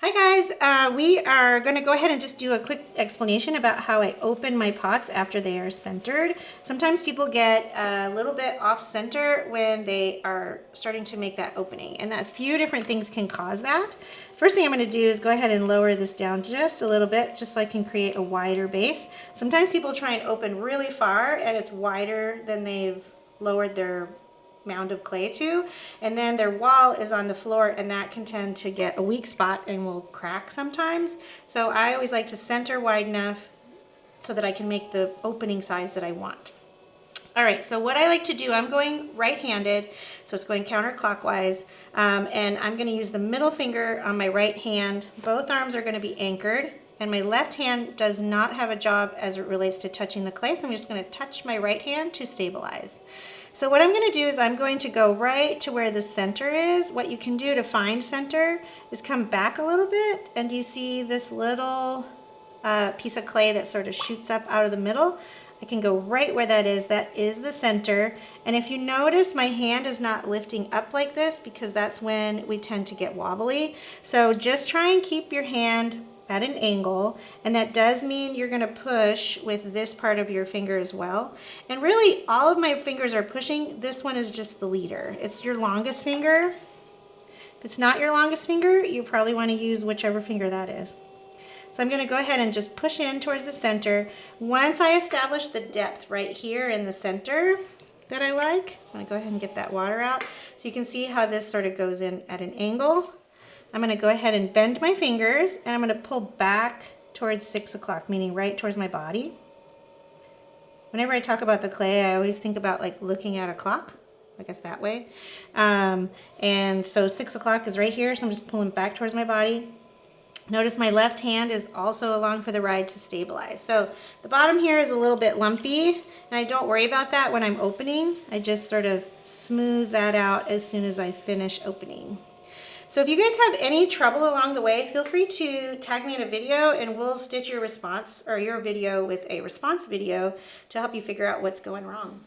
Hi guys, we are going to go ahead and just do a quick explanation about how I open my pots after they are centered. Sometimes people get a little bit off center when they are starting to make that opening, and a few different things can cause that. First thing I'm going to do is go ahead and lower this down just a little bit just so I can create a wider base. Sometimes people try and open really far and it's wider than they've lowered their mound of clay to, and then their wall is on the floor, and that can tend to get a weak spot and will crack sometimes. So I always like to center wide enough so that I can make the opening size that I want. All right, so what I like to do, I'm going right-handed, so it's going counterclockwise, and I'm going to use the middle finger on my right hand. Both arms are going to be anchored, and my left hand does not have a job as it relates to touching the clay, so I'm just going to touch my right hand to stabilize. So what I'm going to do is I'm going to go right to where the center is. What you can do to find center is come back a little bit, and you see this little piece of clay that sort of shoots up out of the middle. I can go right where that is the center. And if you notice, my hand is not lifting up like this because that's when we tend to get wobbly. So just try and keep your hand at an angle, and that does mean you're going to push with this part of your finger as well. And really all of my fingers are pushing. This one is just the leader. It's your longest finger. If it's not your longest finger, you probably want to use whichever finger that is. So I'm going to go ahead and just push in towards the center. Once I establish the depth right here in the center that I like, I'm going to go ahead and get that water out. So you can see how this sort of goes in at an angle. I'm going to go ahead and bend my fingers, and I'm going to pull back towards 6 o'clock, meaning right towards my body. Whenever I talk about the clay, I always think about like looking at a clock, I guess that way. And so 6 o'clock is right here, so I'm just pulling back towards my body. Notice my left hand is also along for the ride to stabilize. So the bottom here is a little bit lumpy, and I don't worry about that when I'm opening. I just sort of smooth that out as soon as I finish opening. So if you guys have any trouble along the way, feel free to tag me in a video, and we'll stitch your response or your video with a response video to help you figure out what's going wrong.